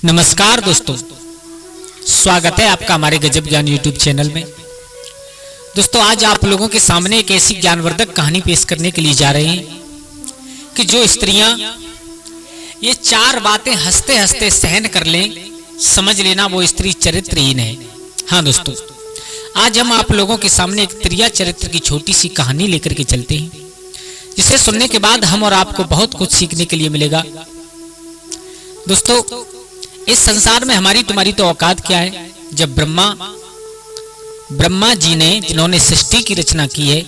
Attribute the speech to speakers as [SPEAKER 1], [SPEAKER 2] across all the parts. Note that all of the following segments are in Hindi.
[SPEAKER 1] नमस्कार दोस्तों, स्वागत है आपका हमारे गजब ज्ञान यूट्यूब चैनल में। दोस्तों, आज आप लोगों के सामने एक ऐसी ज्ञानवर्धक कहानी पेश करने के लिए जा रहे हैं कि जो स्त्रियां ये चार बातें हंसते हंसते सहन कर लें, समझ लेना वो स्त्री चरित्रहीन है। हाँ दोस्तों, आज हम आप लोगों के सामने एक त्रिया चरित्र की छोटी सी कहानी लेकर के चलते हैं, जिसे सुनने के बाद हम और आपको बहुत कुछ सीखने के लिए मिलेगा। दोस्तों, इस संसार में हमारी तुम्हारी तो औकात क्या है। जब ब्रह्मा जी ने जिन्होंने सृष्टि की रचना की है,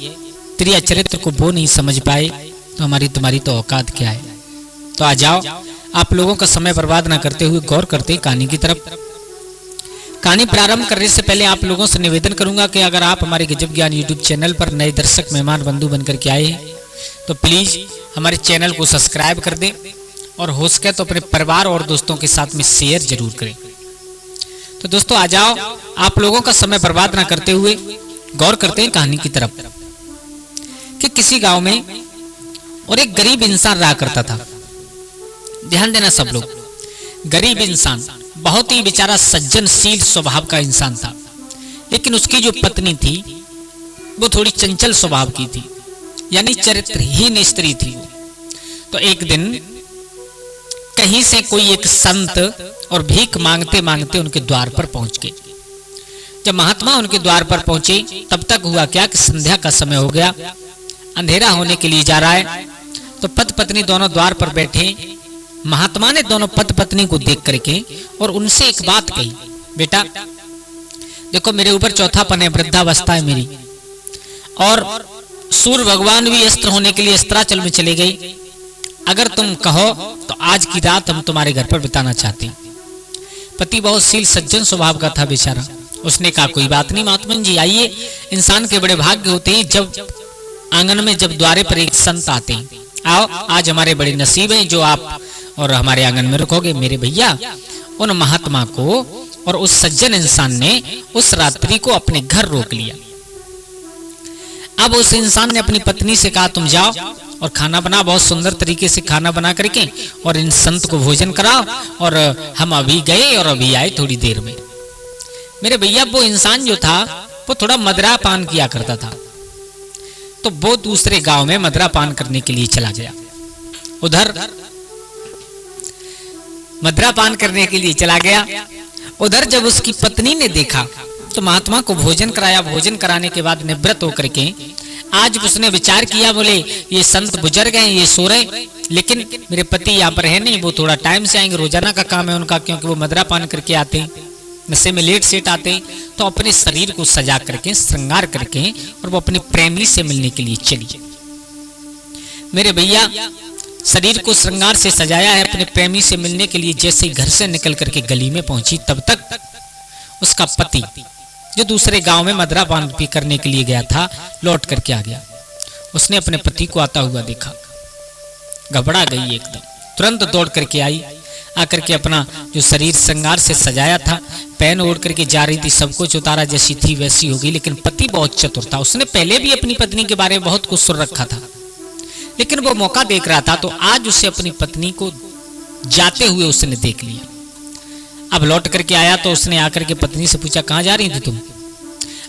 [SPEAKER 1] त्रिया चरित्र को वो नहीं समझ पाए, तो हमारी तुम्हारी तो औकात क्या है। तो आ जाओ, आप लोगों का समय बर्बाद ना करते हुए गौर करते कहानी की तरफ। कहानी प्रारंभ करने से पहले आप लोगों से निवेदन करूंगा कि अगर आप हमारे गजब ज्ञान यूट्यूब चैनल पर नए दर्शक मेहमान बंधु बनकर के आए हैं, तो प्लीज हमारे चैनल को सब्सक्राइब कर दें और हो सके तो अपने परिवार और दोस्तों के साथ में शेयर जरूर करें। तो दोस्तों, आ जाओ, आप लोगों का समय बर्बाद ना करते हुए गौर करते हैं कहानी की तरफ। कि किसी गांव में और एक गरीब इंसान रहा करता था। ध्यान देना सब लोग, गरीब इंसान, बहुत ही बेचारा सज्जनशील स्वभाव का इंसान था, लेकिन उसकी जो पत्नी थी वो थोड़ी चंचल स्वभाव की थी, यानी चरित्रहीन स्त्री थी वो। तो एक दिन कहीं से कोई एक संत और भीख मांगते मांगते उनके द्वार पर पहुंच गए। जब महात्मा उनके द्वार पर पहुंचे, तब तक हुआ क्या कि संध्या का समय हो गया, अंधेरा होने के लिए जा रहा है। तो पति पत्नी दोनों द्वार पर बैठे। महात्मा ने दोनों पति पत्नी को देख करके और उनसे एक बात कही, बेटा देखो, मेरे ऊपर चौथापन है, वृद्धावस्था है मेरी, और सूर्य भगवान भी अस्त्र होने के लिए अस्त्राचल में चले गए। अगर तुम कहो तो आज की रात हम तुम्हारे घर पर बिताना चाहते हैं। पति बहुत शील सज्जन स्वभाव का था बेचारा। उसने कहा, कोई बात नहीं महात्मन जी, आइए, इंसान के बड़े भाग्य होते हैं जब आंगन में जब द्वारे पर एक संत आते हैं। आओ, आज हमारे बड़े नसीब हैं जो आप और हमारे आंगन में रखोगे। मेरे भैया, उन महात्मा को और उस सज्जन इंसान ने उस रात्रि को अपने घर रोक लिया। अब उस इंसान ने अपनी पत्नी से कहा, तुम जाओ और खाना बना, बहुत सुंदर तरीके से खाना बना करके, और इन संत को भोजन कराओ, और हम अभी गए और अभी आए थोड़ी देर में। मेरे भैया, वो इंसान जो था वो थोड़ा मदरा पान किया करता था, तो वो दूसरे गांव में मदरा पान करने के लिए चला गया। उधर मदरा पान करने के लिए चला गया। उधर जब उसकी पत्नी ने देखा तो महात्मा को भोजन कराया। भोजन कराने के बाद निवृत्त होकर के आज उसने विचार किया, बोले ये संत गुजर गए, ये सो रहे, लेकिन मेरे पति यहाँ पर है नहीं, वो थोड़ा टाइम से आएंगे, रोजाना का काम है उनका, क्योंकि वो मदरा पान करके आते हैं, नशे में लेट सेट आते हैं। तो अपने शरीर को सजा करके, श्रृंगार करके, और वो अपने प्रेमी से मिलने के लिए चली। मेरे भैया, शरीर को श्रृंगार से सजाया है, अपने प्रेमी से मिलने के लिए जैसे ही घर से निकल करके गली में पहुंची, तब तक उसका पति जो दूसरे गांव में मदरा पान पी करने के लिए गया था, लौट करके आ गया। उसने अपने पति को आता हुआ देखा, घबरा गई एकदम, तुरंत दौड़ करके आई। आकर के अपना जो शरीर श्रृंगार से सजाया था, पहन ओढ़ करके जा रही थी, सब कुछ उतारा, जैसी थी वैसी हो गई। लेकिन पति बहुत चतुर था, उसने पहले भी अपनी पत्नी के बारे में बहुत कुछ सुन रखा था, लेकिन वो मौका देख रहा था, तो आज उसे अपनी पत्नी को जाते हुए उसने देख लिया। अब लौट करके आया तो उसने आकर के पत्नी से पूछा, कहाँ जा रही थी तुम।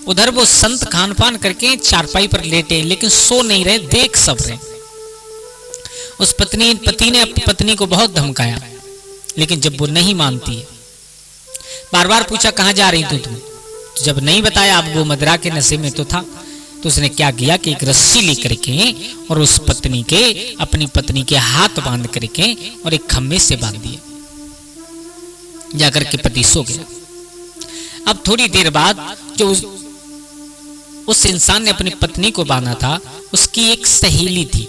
[SPEAKER 1] उधर वो संत खान पान करके चारपाई पर लेटे, लेकिन सो नहीं रहे, देख सब रहे। उस पति ने अपनी पत्नी को बहुत धमकाया, लेकिन जब वो नहीं मानती है, बार बार पूछा, कहाँ जा रही थी तुम। तो जब नहीं बताया, अब वो मदरा के नशे में तो था, तो उसने क्या किया कि एक रस्सी लेकर के और उस पत्नी के, अपनी पत्नी के हाथ बांध करके और एक खम्भे से बांध दिया। जाकर के पति सो गया। अब थोड़ी देर बाद जो उस इंसान ने अपनी पत्नी को बांधा था, उसकी एक सहेली थी,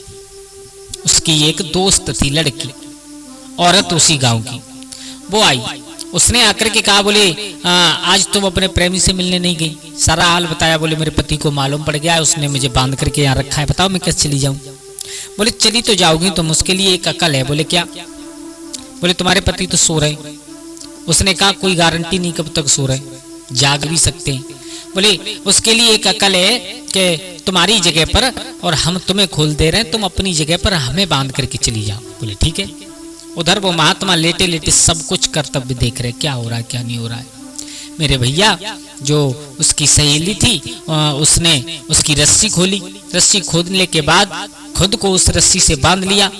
[SPEAKER 1] उसकी एक दोस्त थी, लड़की औरत उसी गांव की, वो आई। उसने आकर के कहा, बोले आज तुम अपने प्रेमी से मिलने नहीं गई। सारा हाल बताया। बोले मेरे पति को मालूम पड़ गया, उसने मुझे बांध करके यहाँ रखा है, बताओ मैं कैसे चली जाऊं। बोले चली तो जाओगी तुम, उसके लिए एक अकल है। बोले क्या। बोले तुम्हारे पति तो सो रहे। उसने कहा, कोई गारंटी नहीं कब तक सो रहे, जाग भी सकते हैं। बोले उसके लिए एक अकल है कि तुम्हारी जगह पर और हम तुम्हें खोल दे रहे हैं, तुम अपनी जगह पर हमें बांध करके चली जाओ। बोले ठीक है। उधर वो महात्मा लेटे लेटे सब कुछ कर्तव्य देख रहे, क्या हो रहा है क्या नहीं हो रहा है। मेरे भैया जो उसकी सहेली थी उसने उसकी रस्सी खोली, रस्सी खोलने के बाद खुद को उस रस्सी से बांध लिया,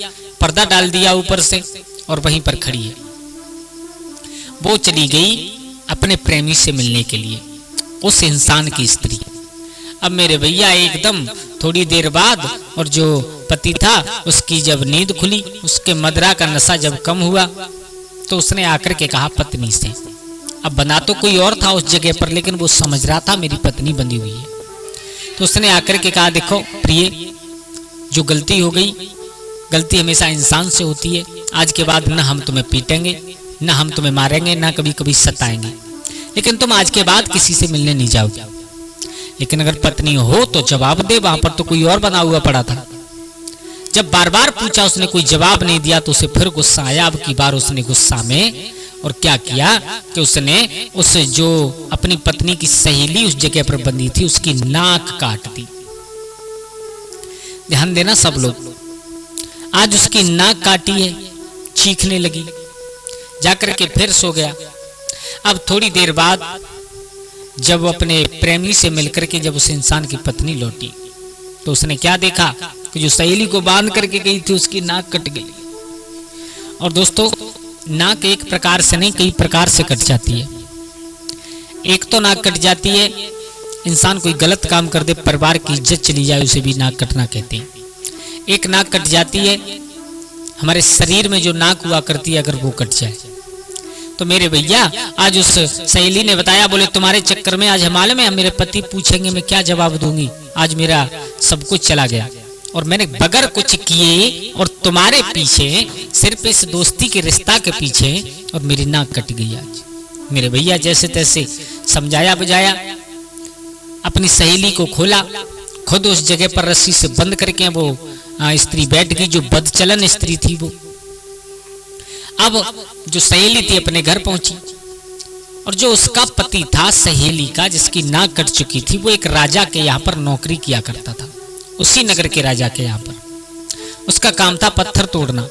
[SPEAKER 1] पर्दा डाल दिया ऊपर से और वहीं पर खड़ी है। वो चली गई अपने प्रेमी से मिलने के लिए, उस इंसान की स्त्री। अब मेरे भैया एकदम थोड़ी देर बाद और जो पति था उसकी जब नींद खुली, उसके मदरा का नशा जब कम हुआ तो उसने आकर के कहा पत्नी से, अब बना तो कोई और था उस जगह पर, लेकिन वो समझ रहा था मेरी पत्नी बंधी हुई है। तो उसने आकर के कहा देखो प्रिय, जो गलती हो गई, गलती हमेशा इंसान से होती है। आज के बाद न हम तुम्हें पीटेंगे, न हम तुम्हें मारेंगे, न कभी कभी सताएंगे, लेकिन तुम आज के बाद किसी से मिलने नहीं जाओगे। लेकिन अगर पत्नी हो तो जवाब दे, वहां पर तो कोई और बना हुआ पड़ा था। जब बार बार पूछा उसने कोई जवाब नहीं दिया तो उसे फिर गुस्सा आया। अब की बार उसने गुस्सा में और क्या किया कि उसने उस जो अपनी पत्नी की सहेली उस जगह पर बंधी थी उसकी नाक काट दी। ध्यान देना सब लोग, आज उसकी नाक काटी है, चीखने लगी, जाकर के फिर सो गया। अब थोड़ी देर बाद जब अपने प्रेमी से मिलकर के जब उस इंसान की पत्नी लौटी तो उसने क्या देखा कि जो सहेली को बांध करके गई थी उसकी नाक कट गई। और दोस्तों, नाक एक प्रकार से नहीं कई प्रकार से कट जाती है। एक तो नाक कट जाती है, इंसान कोई गलत काम कर दे, परिवार की इज्जत चली जाए, उसे भी नाक कटना कहते हैं। एक नाक कट जाती है हमारे शरीर में जो नाक हुआ करती है, अगर वो कट जाए। तो मेरे भैया आज उस सहेली ने बताया, बोले तुम्हारे चक्कर में आज मालूम है मेरे पति पूछेंगे मैं क्या जवाब दूंगी, आज मेरा सब कुछ चला गया और मैंने बगैर कुछ किए और तुम्हारे पीछे सिर्फ इस दोस्ती के रिश्ता के पीछे और मेरी नाक कट गई आज। मेरे भैया जैसे तैसे समझाया बुझाया, अपनी सहेली को खोला, खुद उस जगह पर रस्सी से बंद करके वो स्त्री बैठ गई, जो बदचलन स्त्री थी वो। अब जो सहेली थी अपने घर पहुंची और जो उसका पति था सहेली का जिसकी नाक कट चुकी थी, वो एक राजा के यहाँ पर नौकरी किया करता था, उसी नगर के राजा के यहाँ पर। उसका काम था पत्थर तोड़ना,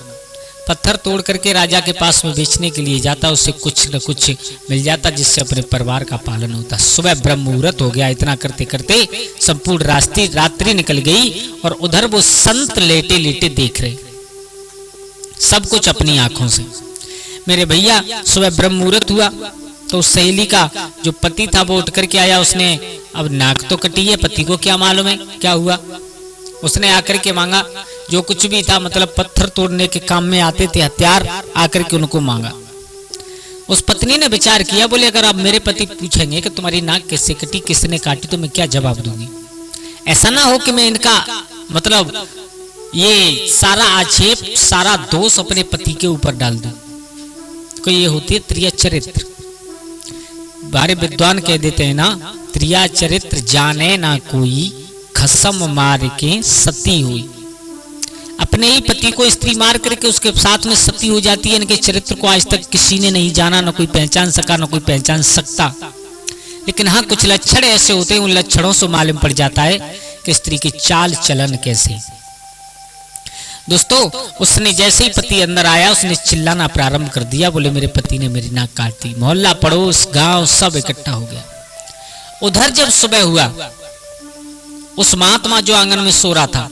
[SPEAKER 1] पत्थर तोड़ करके राजा के पास में बेचने के लिए जाता, उससे कुछ न कुछ मिल जाता जिससे अपने परिवार का पालन होता। सुबह ब्रह्म मुहूर्त हो गया, इतना करते करते संपूर्ण रात्रि निकल गई और उधर वो संत लेटे लेटे देख रहे सब कुछ अपनी आंखों से। मेरे भैया सुबह ब्रह्म मुहूर्त हुआ तो उस सहेली का जो पति था वो उठ करके आया। उसने अब नाक तो कटी है, पति को क्या मालूम है क्या हुआ। उसने आकर के मांगा जो कुछ भी था, मतलब पत्थर तोड़ने के काम में आते थे हथियार, आकर के उनको मांगा। उस पत्नी ने विचार किया, बोले अगर अब मेरे पति पूछेंगे कि तुम्हारी नाक कैसे कटी, किसने काटी, तो मैं क्या जवाब दूंगी। ऐसा ना हो कि मैं इनका मतलब ये सारा आक्षेप सारा दोष अपने पति के ऊपर डाल दूं। तो ये होती है त्रिया चरित्र। बारे विद्वान कह देते हैं ना, त्रिया चरित्र जाने ना कोई, खसम मार के सती हुई। अपने ही पति को स्त्री मार करके उसके साथ में सती हो जाती है। इनके चरित्र को आज तक किसी ने नहीं जाना, ना कोई पहचान सका, ना कोई पहचान सकता। लेकिन हाँ, कुछ लक्षण ऐसे होते हैं, उन लक्षणों से मालूम पड़ जाता है कि स्त्री की चाल चलन कैसे। दोस्तों, उसने जैसे ही पति अंदर आया उसने चिल्लाना प्रारंभ कर दिया, बोले मेरे पति ने मेरी नाक काट दी। मोहल्ला पड़ोस गांव सब इकट्ठा हो गया। उधर जब सुबह हुआ, उस महात्मा जो आंगन में सो रहा था,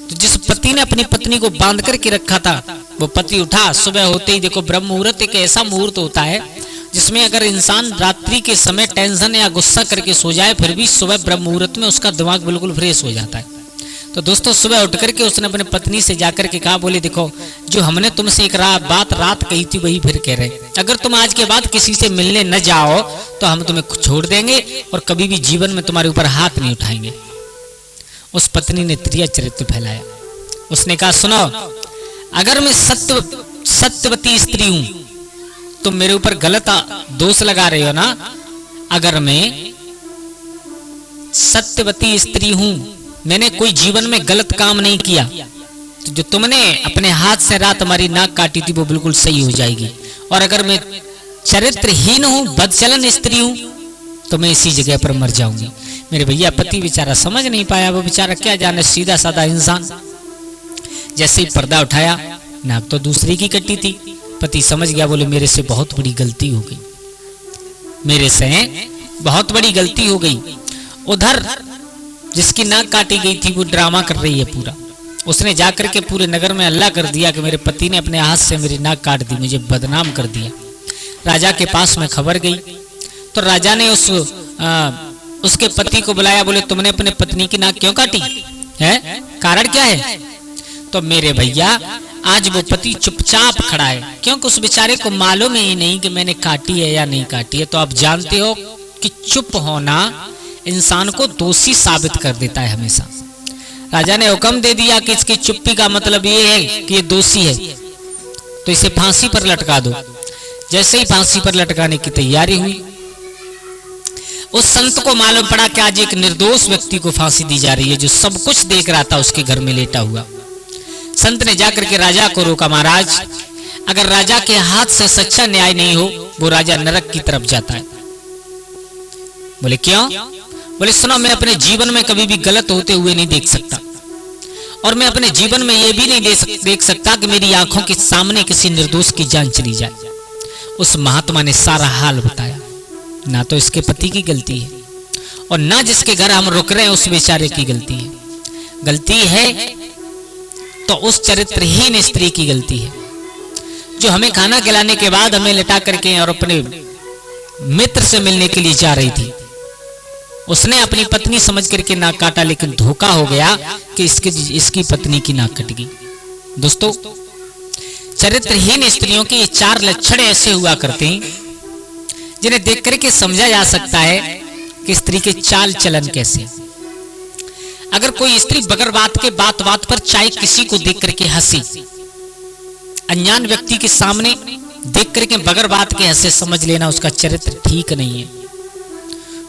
[SPEAKER 1] तो जिस पति ने अपनी पत्नी को बांध करके रखा था, वो पति उठा। सुबह होते ही देखो, ब्रह्म मुहूर्त एक ऐसा मुहूर्त होता है जिसमें अगर इंसान रात्रि के समय टेंशन या गुस्सा करके सो जाए, फिर भी सुबह ब्रह्म मुहूर्त में उसका दिमाग बिल्कुल फ्रेश हो जाता है। तो दोस्तों, सुबह उठ करके उसने अपने पत्नी से जाकर के कहा, बोले देखो जो हमने तुमसे एक बात रात कही थी वही फिर कह रहे, अगर तुम आज के बाद किसी से मिलने न जाओ तो हम तुम्हें छोड़ देंगे और कभी भी जीवन में तुम्हारे ऊपर हाथ नहीं उठाएंगे। उस पत्नी ने त्रिया चरित्र फैलाया। उसने कहा, सुनो, अगर मैं सत्यवती स्त्री हूं तुम मेरे ऊपर गलत दोष लगा रहे हो ना। अगर मैं सत्यवती स्त्री हूं, मैंने कोई जीवन में गलत काम नहीं किया, तो जो तुमने अपने हाथ से रात हमारी नाक काटी थी वो बिल्कुल सही हो जाएगी। और अगर मैं चरित्रहीन हूं, बदचलन स्त्री हूं, तो मैं इसी जगह पर मर जाऊंगी। मेरे भैया पति बेचारा समझ नहीं पाया, वो बेचारा क्या जाने, सीधा साधा इंसान। जैसे ही पर्दा उठाया, नाक तो दूसरे की कटी थी। पति समझ गया, बोले मेरे से बहुत बड़ी गलती हो गई, मेरे से बहुत बड़ी गलती हो गई। उधर जिसकी नाक काटी गई थी वो ड्रामा कर रही है पूरा। उसने जाकर के पूरे नगर में हल्ला कर दिया कि मेरे पति ने अपने हाथ से मेरी नाक काट दी, मुझे बदनाम कर दिया। राजा के पास में खबर गई तो राजा ने उसके पति को बुलाया, बोले तुमने अपने पत्नी की नाक क्यों काटी है, कारण क्या है? तो मेरे भैया आज वो पति चुपचाप खड़ा है, क्योंकि उस बेचारे को मालूम ही नहीं कि मैंने काटी है या नहीं काटी है। तो आप जानते हो कि चुप होना इंसान को दोषी साबित कर देता है हमेशा। राजा ने हुक्म दे दिया कि इसकी चुप्पी का मतलब ये है कि ये दोषी है, तो इसे फांसी पर लटका दो। जैसे ही फांसी पर लटकाने की तैयारी हुई, उस संत को मालूम पड़ा कि आज एक निर्दोष व्यक्ति को फांसी दी जा रही है, जो सब कुछ देख रहा था उसके घर में लेटा हुआ। संत ने जाकर के राजा को रोका, महाराज अगर राजा के हाथ से सच्चा न्याय नहीं हो, वो राजा नरक की तरफ जाता है। बोले क्यों? बोले सुनो, मैं अपने जीवन में कभी भी गलत होते हुए नहीं देख सकता, और मैं अपने जीवन में ये भी नहीं देख सकता कि मेरी आंखों के सामने किसी निर्दोष की जान चली जाए। उस महात्मा ने सारा हाल बताया। ना तो इसके पति की गलती है और ना जिसके घर हम रुक रहे हैं उस बेचारे की गलती है। गलती है तो उस चरित्रहीन स्त्री की गलती है, जो हमें खाना खिलाने के बाद हमें लिटा करके और अपने मित्र से मिलने के लिए जा रही थी। उसने अपनी पत्नी समझ करके नाक काटा, लेकिन धोखा हो गया कि इसकी पत्नी की नाक कट गई। दोस्तों, चरित्रहीन स्त्रियों के ये 4 लक्षण ऐसे हुआ करते हैं जिन्हें देख करके समझा जा सकता है कि स्त्री के चाल चलन कैसे। अगर कोई स्त्री बगैर बात के बात बात पर चाहे किसी को देख करके हंसी, अनजान व्यक्ति के सामने देख करके बगैर बात के हंसे, समझ लेना उसका चरित्र ठीक नहीं है,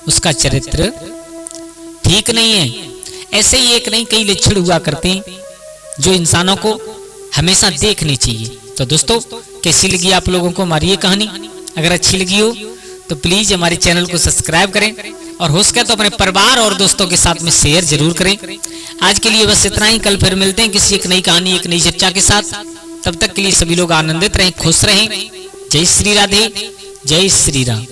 [SPEAKER 1] उसका चरित्र ठीक नहीं है। ऐसे ही एक नहीं कई लक्षण हुआ करते हैं जो इंसानों को हमेशा देखनी चाहिए। तो दोस्तों, कैसी लगी आप लोगों को हमारी ये कहानी? अगर अच्छी लगी हो तो प्लीज हमारे चैनल को सब्सक्राइब करें, और हो सके तो अपने परिवार और दोस्तों के साथ में शेयर जरूर करें। आज के लिए बस इतना ही। कल फिर मिलते हैं किसी एक नई कहानी, एक नई चर्चा के साथ। तब तक के लिए सभी लोग आनंदित रहें, खुश रहें। जय श्री राधे, जय श्री राम।